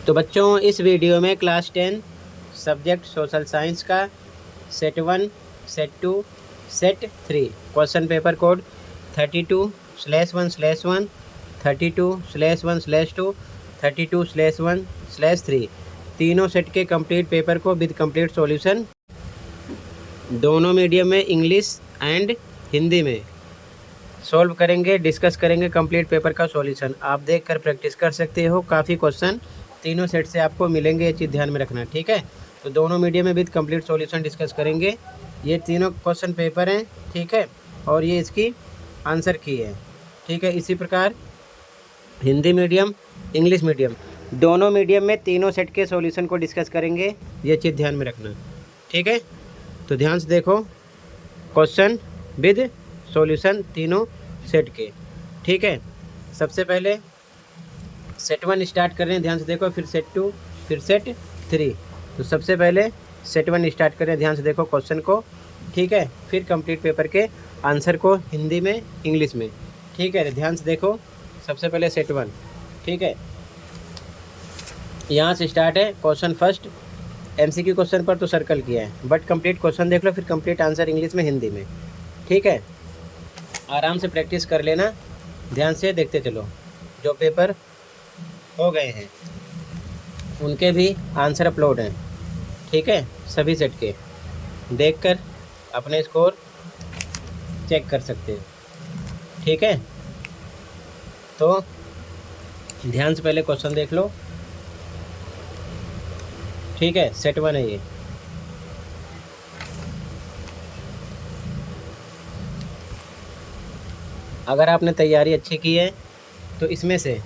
तो बच्चों इस वीडियो में क्लास 10 सब्जेक्ट सोशल साइंस का set 1, set 2, set 3 question paper code 32/1/1, 32/1/2, 32/1/3 तीनों सेट के कंप्लीट पेपर को विद कंप्लीट सॉल्यूशन दोनों मीडियम में इंग्लिश एंड हिंदी में सॉल्व करेंगे, डिस्कस करेंगे कंप्लीट पेपर का सॉल्यूशन। आप देखकर प्रैक्टिस कर सकते हो। काफ़ी क्वेश्चन तीनों सेट से आपको मिलेंगे, ये चीज़ ध्यान में रखना, ठीक है। तो दोनों मीडियम में विद कंप्लीट सॉल्यूशन डिस्कस करेंगे। ये तीनों क्वेश्चन पेपर हैं, ठीक है, और ये इसकी आंसर की है, ठीक है। इसी प्रकार हिंदी मीडियम, इंग्लिश मीडियम, दोनों मीडियम में तीनों सेट के सॉल्यूशन को डिस्कस करेंगे, ये चीज़ ध्यान में रखना, ठीक है। तो ध्यान से देखो क्वेश्चन विद सॉल्यूशन तीनों सेट के, ठीक है। सबसे पहले सेट 1 स्टार्ट कर रहे हैं, ध्यान से देखो, फिर सेट 2, फिर सेट 3। तो सबसे पहले सेट 1 स्टार्ट कर रहे हैं, ध्यान से देखो क्वेश्चन को, ठीक है। फिर कंप्लीट पेपर के आंसर को हिंदी में, इंग्लिश में, ठीक है। ध्यान से देखो सबसे पहले सेट 1, ठीक है। यहाँ से स्टार्ट है क्वेश्चन फर्स्ट। MCQ क्वेश्चन पर तो सर्कल किया है, बट कंप्लीट क्वेश्चन देख लो, फिर कंप्लीट आंसर इंग्लिश में, हिंदी में, ठीक है। आराम से प्रैक्टिस कर लेना, ध्यान से देखते चलो। जो पेपर हो गए हैं उनके भी आंसर अपलोड हैं, ठीक है, सभी सेट के। देखकर अपने स्कोर चेक कर सकते हो, ठीक है। तो ध्यान से पहले क्वेश्चन देख लो, ठीक है। सेट 1 है ये। अगर आपने तैयारी अच्छी की है तो इसमें से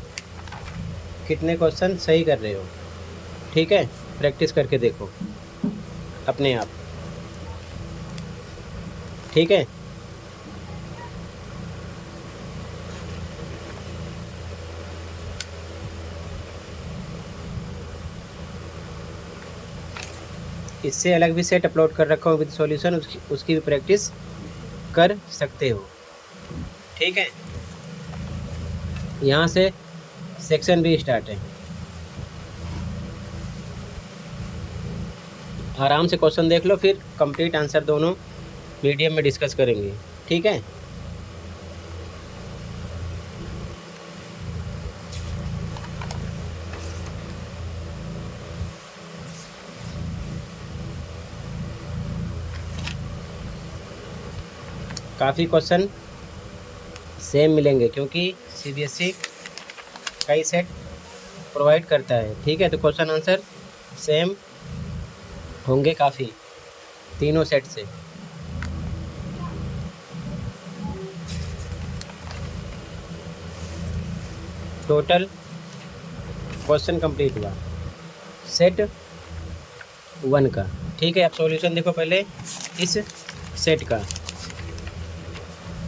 कितने क्वेश्चन सही कर रहे हो, ठीक है। प्रैक्टिस करके देखो अपने आप, ठीक है। इससे अलग भी सेट अपलोड कर रखा हूँ विद सॉल्यूशन, उसकी भी प्रैक्टिस कर सकते हो, ठीक है। यहाँ से सेक्शन भी स्टार्ट है। आराम से क्वेश्चन देख लो, फिर कंप्लीट आंसर दोनों मीडियम में डिस्कस करेंगे, ठीक है। काफ़ी क्वेश्चन सेम मिलेंगे क्योंकि CBSE कई सेट प्रोवाइड करता है, ठीक है। तो क्वेश्चन आंसर सेम होंगे काफ़ी तीनों सेट से। टोटल क्वेश्चन कंप्लीट हुआ सेट 1 का, ठीक है। अब सॉल्यूशन देखो पहले इस सेट का,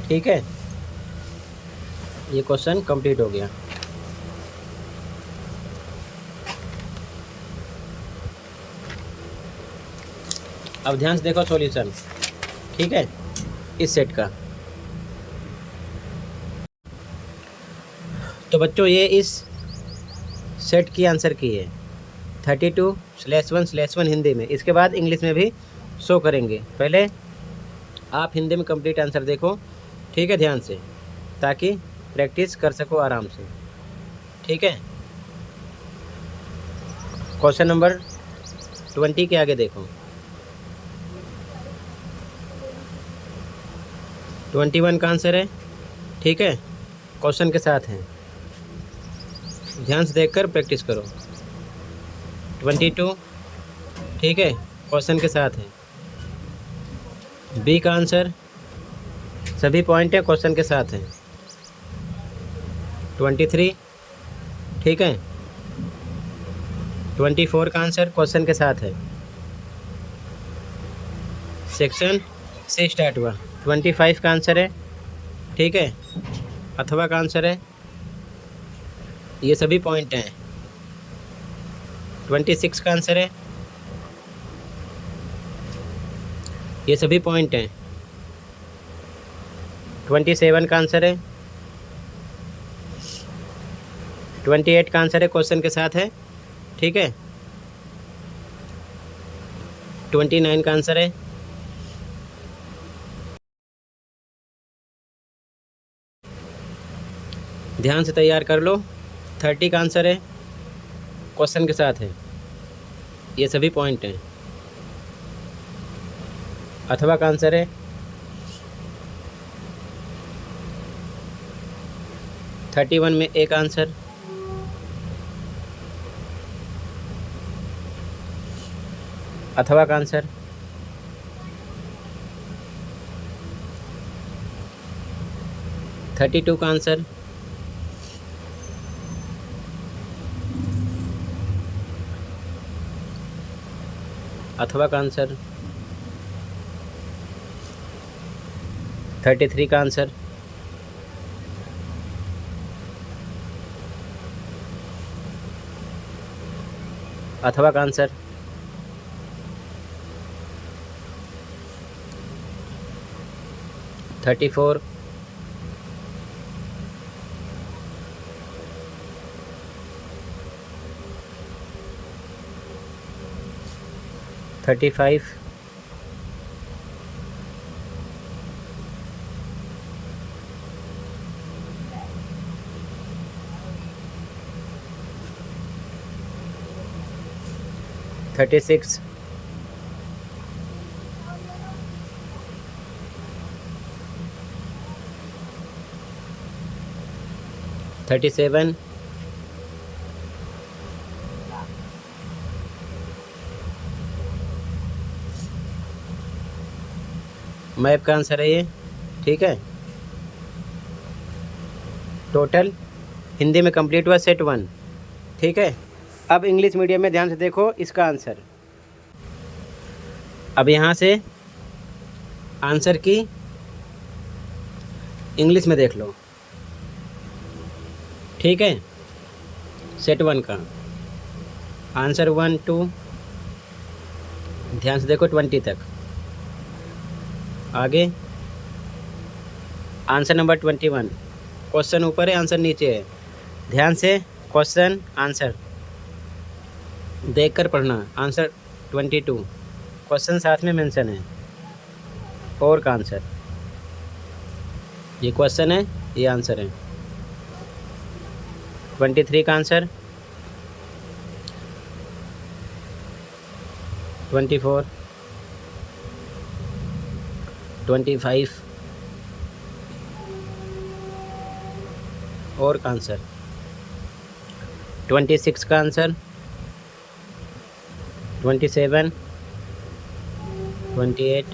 ठीक है। ये क्वेश्चन कंप्लीट हो गया। अब ध्यान से देखो सॉल्यूशन, ठीक है, इस सेट का। तो बच्चों ये इस सेट की आंसर की है 32/1/1 हिंदी में। इसके बाद इंग्लिश में भी शो करेंगे। पहले आप हिंदी में कंप्लीट आंसर देखो, ठीक है, ध्यान से, ताकि प्रैक्टिस कर सको आराम से, ठीक है। क्वेश्चन नंबर 20 के आगे देखो, 21 का आंसर है, ठीक है, क्वेश्चन के साथ है। ध्यान से देखकर प्रैक्टिस करो। 22, ठीक है, क्वेश्चन के साथ है। B का आंसर सभी पॉइंट है, क्वेश्चन के साथ हैं। 23, ठीक है, 24 का आंसर क्वेश्चन के साथ है। सेक्शन से स्टार्ट हुआ। 25 का आंसर है, ठीक है, अथवा का आंसर है। ये सभी पॉइंट हैं। 26 का आंसर है, ये सभी पॉइंट हैं। 27 का आंसर है, 28 का आंसर है, क्वेश्चन के साथ है, ठीक है। 29 का आंसर है। ध्यान से तैयार कर लो। 30 का आंसर है, क्वेश्चन के साथ है, ये सभी पॉइंट हैं। अथवा का आंसर है 31 में एक आंसर। अथवा का आंसर 32 का आंसर। अथवा का आंसर 33 का आंसर। अथवा का answer 34। Thirty five. Thirty six. 37। Map का आंसर है ये, ठीक है। टोटल हिंदी में कंप्लीट हुआ सेट 1, ठीक है। अब इंग्लिश मीडियम में ध्यान से देखो इसका आंसर। अब यहाँ से आंसर की इंग्लिश में देख लो, ठीक है। सेट 1 का आंसर 1 2, ध्यान से देखो 20 तक। आगे आंसर नंबर 21, क्वेश्चन ऊपर है आंसर नीचे है। ध्यान से क्वेश्चन आंसर देखकर पढ़ना। आंसर 22, क्वेश्चन साथ में मेंशन है। और का आंसर, ये क्वेश्चन है, ये आंसर है। 23 का आंसर 24, 25 और का आंसर 26 का आंसर 27, 28,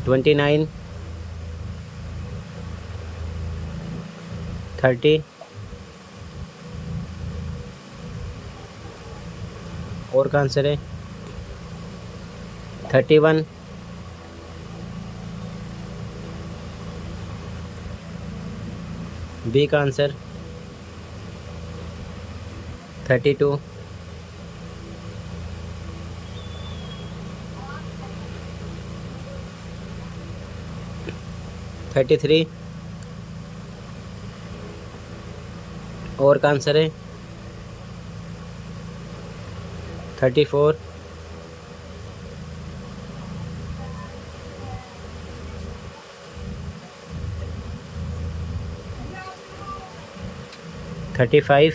29, 30 और का आंसर है 31, बी का आंसर 32, 33 और का आंसर है 34, 35,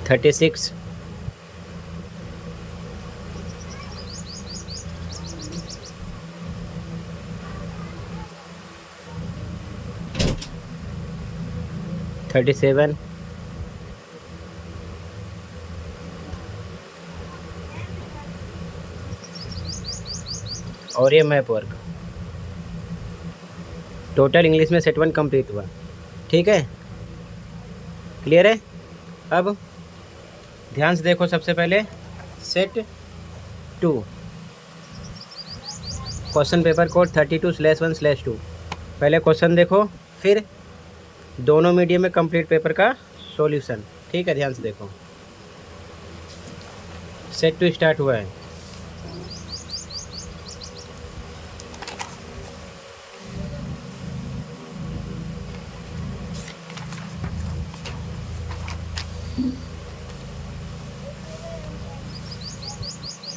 36, 37 और ये मैप वर्क। टोटल इंग्लिश में सेट 1 कंप्लीट हुआ, ठीक है। क्लियर है। अब ध्यान से देखो, सबसे पहले सेट 2 क्वेश्चन पेपर कोड 32/1/2। पहले क्वेश्चन देखो, फिर दोनों मीडियम में कंप्लीट पेपर का सॉल्यूशन, ठीक है, ध्यान से देखो। सेट 2 स्टार्ट हुआ है।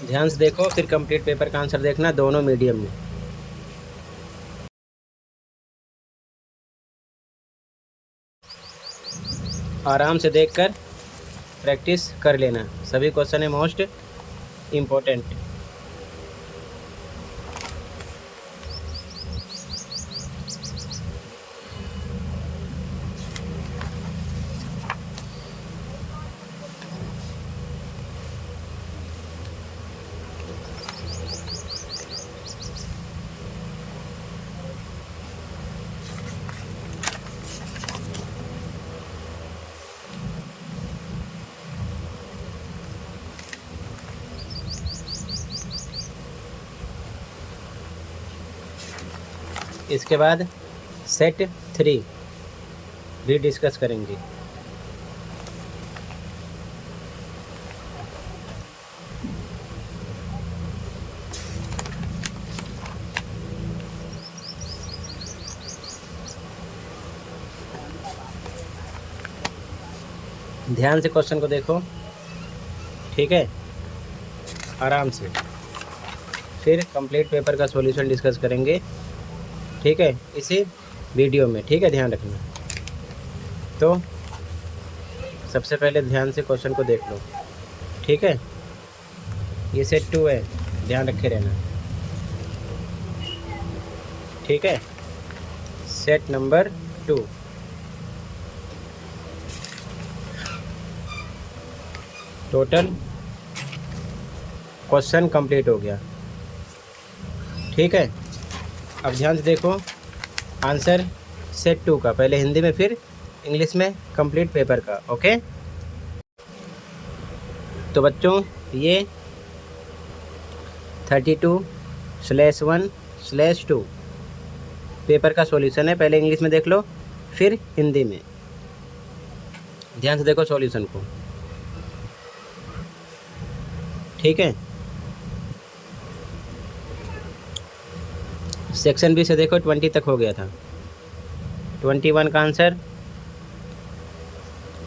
ध्यान से देखो, फिर कंप्लीट पेपर का आंसर देखना, दोनों मीडियम में। आराम से देखकर प्रैक्टिस कर लेना, सभी क्वेश्चन है मोस्ट इम्पोर्टेंट। इसके बाद सेट 3 भी डिस्कस करेंगे। ध्यान से क्वेश्चन को देखो, ठीक है, आराम से। फिर कंप्लीट पेपर का सॉल्यूशन डिस्कस करेंगे, ठीक है, इसी वीडियो में, ठीक है, ध्यान रखना। तो सबसे पहले ध्यान से क्वेश्चन को देख लो, ठीक है। ये सेट 2 है, ध्यान रखे रहना, ठीक है। Set number 2, total question complete हो गया, ठीक है। अब ध्यान से देखो आंसर सेट 2 का, पहले हिंदी में फिर इंग्लिश में कंप्लीट पेपर का, ओके। तो बच्चों ये 32/1/2 पेपर का सॉल्यूशन है, पहले इंग्लिश में देख लो फिर हिंदी में। ध्यान से देखो सॉल्यूशन को, ठीक है। सेक्शन बी से देखो 20 तक हो गया था। 21 का आंसर,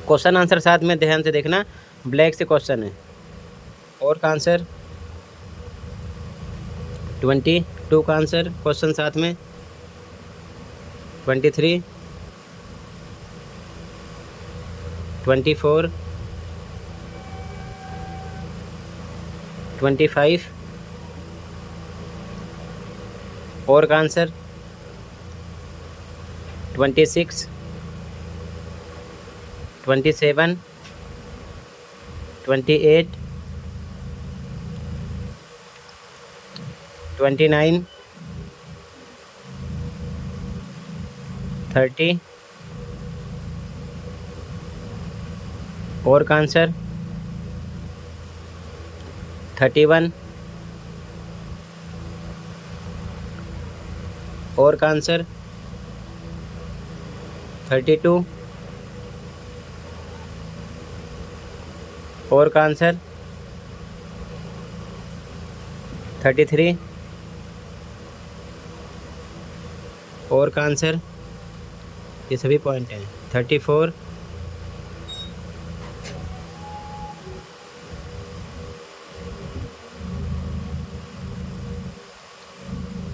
क्वेश्चन आंसर साथ में ध्यान से देखना, ब्लैक से क्वेश्चन है। और का आंसर 22 का आंसर, क्वेश्चन साथ में 23, 24, 25 और का आंसर 26, 27, 28, 29, 30 और का आंसर 31 और का आंसर 32 और का आंसर 33 और का आंसर, ये सभी पॉइंट हैं, 34,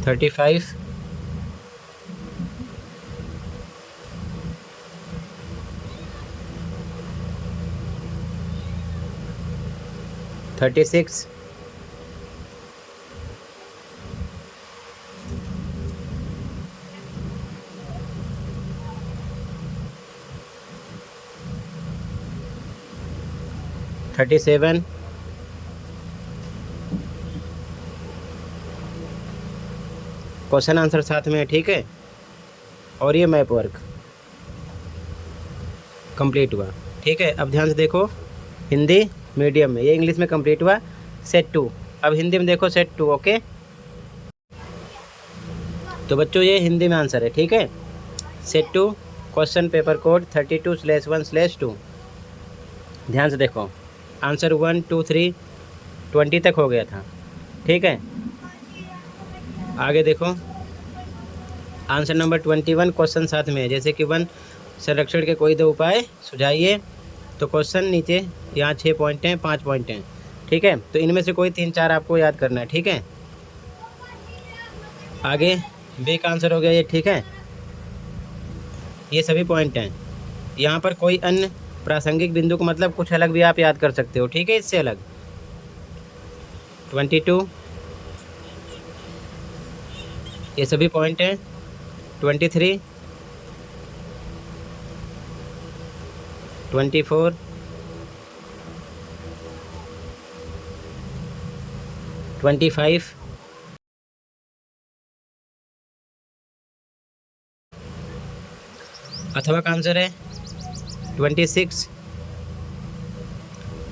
35, 36, 37, क्वेश्चन आंसर साथ में है, ठीक है। और ये मैप वर्क कंप्लीट हुआ, ठीक है। अब ध्यान से देखो हिंदी मीडियम में, ये इंग्लिश में कंप्लीट हुआ सेट 2। अब हिंदी में देखो सेट 2, ओके। तो बच्चों ये हिंदी में आंसर है, ठीक है। सेट 2 क्वेश्चन पेपर कोड 32/1/2 ध्यान से देखो, आंसर 1 2 3 20 तक हो गया था। ठीक है, आगे देखो, आंसर नंबर 21 क्वेश्चन साथ में है, जैसे कि वन संरक्षण के कोई दो उपाय सुझाइए। तो क्वेश्चन नीचे यहाँ 6 पॉइंट हैं, 5 पॉइंट हैं। ठीक है, तो इनमें से कोई 3-4 आपको याद करना है। ठीक है, आगे बी का आंसर हो गया ये। ठीक है, ये सभी पॉइंट हैं। यहाँ पर कोई अन्य प्रासंगिक बिंदु को मतलब कुछ अलग भी आप याद कर सकते हो। ठीक है, इससे अलग 22, ये सभी पॉइंट हैं। 23, 24, 25, अथवा का आंसर है 26,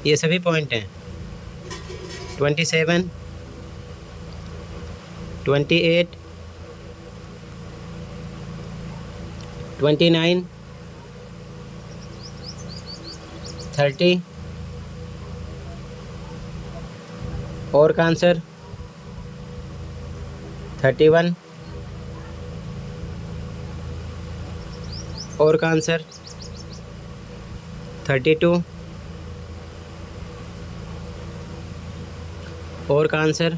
ये सभी पॉइंट हैं। 27, 28, 29, 30 और का आंसर 31 और का आंसर 32 और का आंसर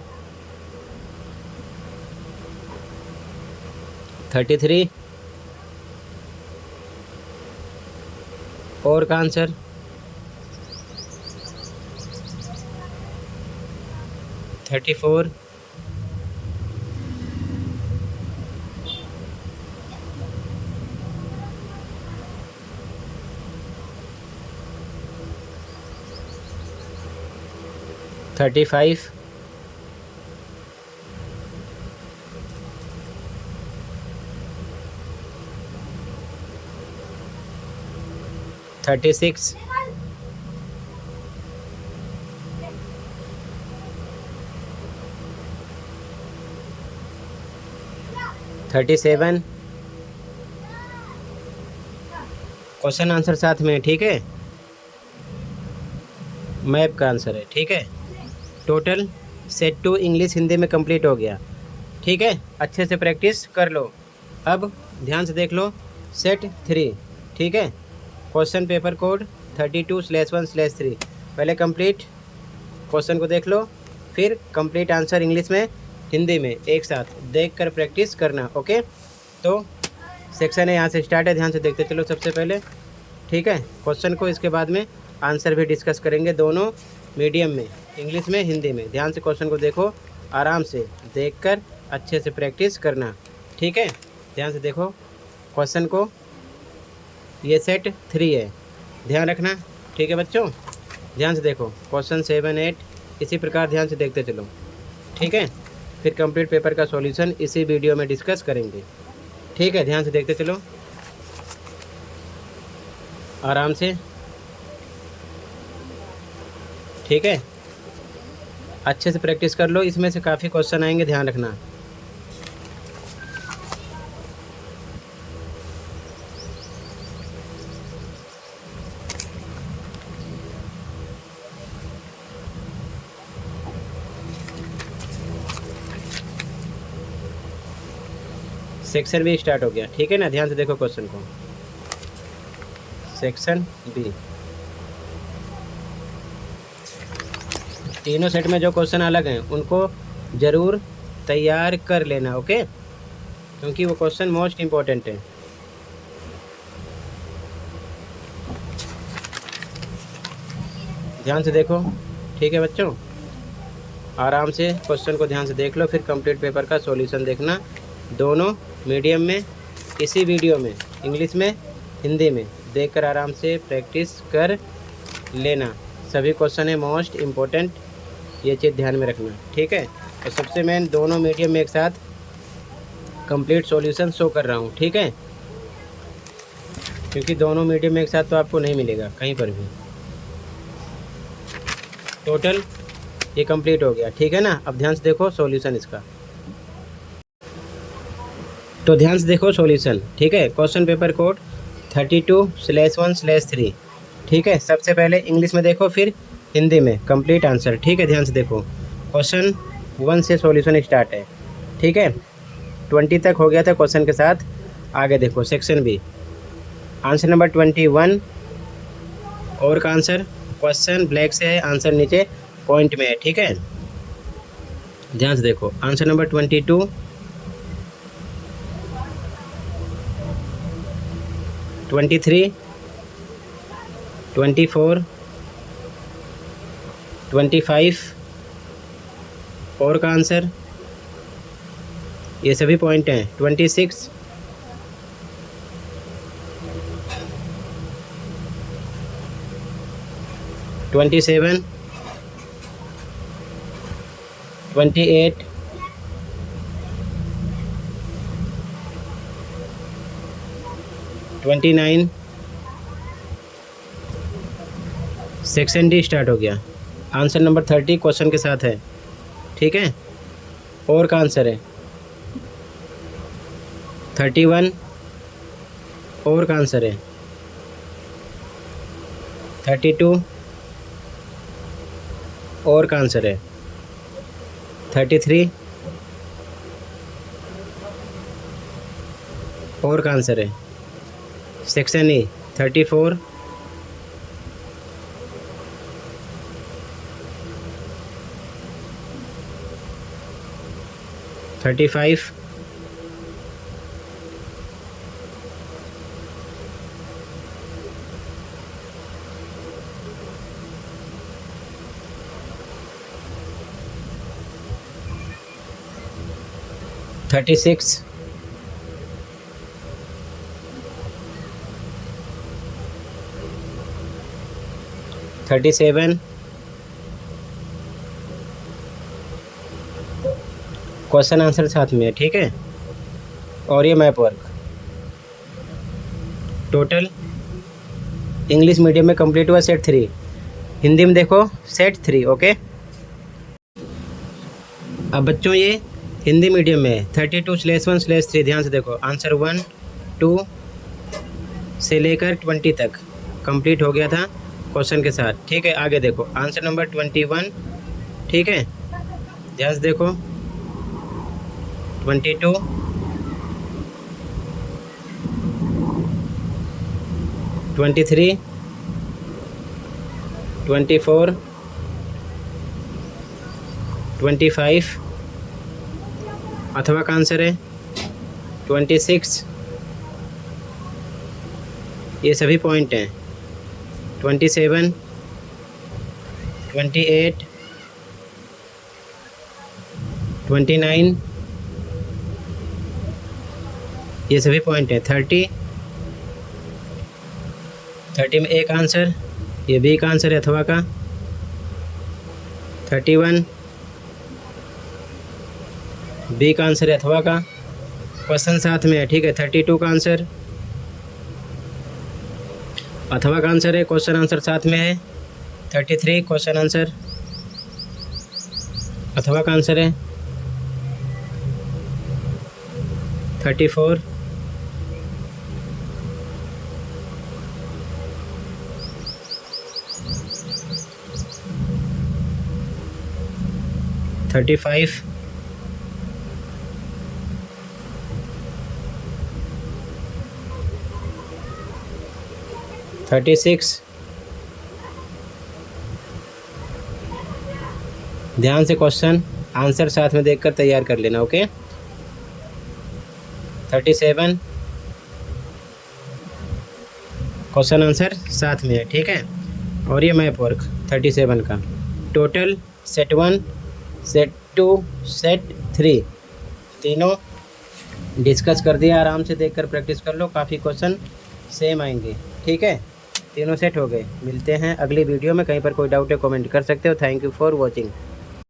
33 और का आंसर 34 35 36 37 क्वेश्चन आंसर साथ में है। ठीक है, मैप का आंसर है। ठीक है, टोटल सेट 2 इंग्लिश हिंदी में कंप्लीट हो गया। ठीक है, अच्छे से प्रैक्टिस कर लो। अब ध्यान से देख लो सेट 3। ठीक है, क्वेश्चन पेपर कोड 32/1/3। पहले कंप्लीट क्वेश्चन को देख लो, फिर कंप्लीट आंसर इंग्लिश में हिंदी में एक साथ देख कर प्रैक्टिस करना। ओके, तो सेक्शन है यहाँ से स्टार्ट है, ध्यान से देखते चलो सबसे पहले। ठीक है, क्वेश्चन को, इसके बाद में आंसर भी डिस्कस करेंगे, दोनों मीडियम में, इंग्लिश में हिंदी में। ध्यान से क्वेश्चन को देखो, आराम से देखकर अच्छे से प्रैक्टिस करना। ठीक है, ध्यान से देखो क्वेश्चन को, ये सेट 3 है, ध्यान रखना। ठीक है बच्चों, ध्यान से देखो क्वेश्चन 7 8 इसी प्रकार ध्यान से देखते चलो। ठीक है, फिर कंप्लीट पेपर का सॉल्यूशन इसी वीडियो में डिस्कस करेंगे। ठीक है, ध्यान से देखते चलो आराम से। ठीक है, अच्छे से प्रैक्टिस कर लो, इसमें से काफ़ी क्वेश्चन आएंगे, ध्यान रखना। सेक्शन बी स्टार्ट हो गया। ठीक है ना, ध्यान से देखो क्वेश्चन को। सेक्शन बी, तीनों सेट में जो क्वेश्चन अलग हैं उनको ज़रूर तैयार कर लेना। ओके, क्योंकि वो क्वेश्चन मोस्ट इम्पोर्टेंट है। ध्यान से देखो। ठीक है बच्चों, आराम से क्वेश्चन को ध्यान से देख लो, फिर कंप्लीट पेपर का सॉल्यूशन देखना, दोनों मीडियम में, इसी वीडियो में, इंग्लिश में हिंदी में देखकर आराम से प्रैक्टिस कर लेना। सभी क्वेश्चन है मोस्ट इम्पोर्टेंट, ये चीज़ ध्यान में रखना। ठीक है, और सबसे मेन दोनों मीडियम में एक साथ कंप्लीट सॉल्यूशन शो कर रहा हूँ। ठीक है, क्योंकि दोनों मीडियम में एक साथ तो आपको नहीं मिलेगा कहीं पर भी। टोटल ये कंप्लीट हो गया। ठीक है ना, अब ध्यान से देखो सॉल्यूशन इसका। तो ध्यान से देखो सॉल्यूशन। ठीक है, क्वेश्चन पेपर कोड 32/1/3। ठीक है, सबसे पहले इंग्लिश में देखो, फिर हिंदी में कंप्लीट आंसर। ठीक है, ध्यान से देखो। क्वेश्चन 1 से सॉल्यूशन स्टार्ट है। ठीक है, 20 तक हो गया था क्वेश्चन के साथ। आगे देखो सेक्शन बी, आंसर नंबर 21 और का आंसर। क्वेश्चन ब्लैक से है, आंसर नीचे पॉइंट में है। ठीक है, ध्यान से देखो। आंसर नंबर 22, 23, 24, 25 और का आंसर। ये सभी पॉइंट हैं। 26, 27, 28, 29, सेक्शन डी स्टार्ट हो गया। आंसर नंबर 30 क्वेश्चन के साथ है। ठीक है, और का आंसर है 31 और का आंसर है 32 और का आंसर है 33 और का आंसर है सेक्शन ई 34, 35, 36, 37, क्वेश्चन आंसर साथ में है। ठीक है, और ये map work total English medium में कंप्लीट हुआ सेट 3। हिंदी में देखो सेट 3। ओके, अब बच्चों ये हिंदी मीडियम में है 32/1/3। ध्यान से देखो, आंसर 1, 2 से लेकर 20 तक कंप्लीट हो गया था क्वेश्चन के साथ। ठीक है, आगे देखो आंसर नंबर 21। ठीक है, ध्यान से देखो 22, 23, 24, 25 अथवा का आंसर है 26। ये सभी पॉइंट हैं। 27, 28, 29 ये सभी पॉइंट हैं। 30 में एक आंसर, ये भी एक आंसर है अथवा का। 31 बी का आंसर है अथवा का। क्वेश्चन साथ में है। ठीक है, 32 का आंसर अथवा का आंसर है, क्वेश्चन आंसर साथ में है। 33 क्वेश्चन आंसर अथवा का आंसर है। 34 35 36 ध्यान से क्वेश्चन आंसर साथ में देखकर तैयार कर लेना। ओके, 37 क्वेश्चन आंसर साथ में है। ठीक है, और ये मैप वर्क 37 का टोटल सेट 1, सेट 2, सेट 3 तीनों डिस्कस कर दिया। आराम से देखकर प्रैक्टिस कर लो, काफ़ी क्वेश्चन सेम आएंगे। ठीक है, तीनों सेट हो गए। मिलते हैं अगली वीडियो में। कहीं पर कोई डाउट है कमेंट कर सकते हो। Thank you for watching.